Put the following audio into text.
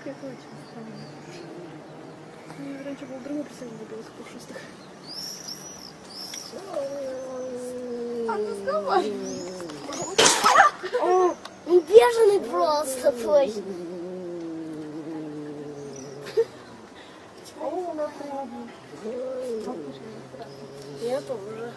Это очень странно. Раньше был другой представитель белых пушистых. А ну давай! Он бешеный просто, точно. Я тоже.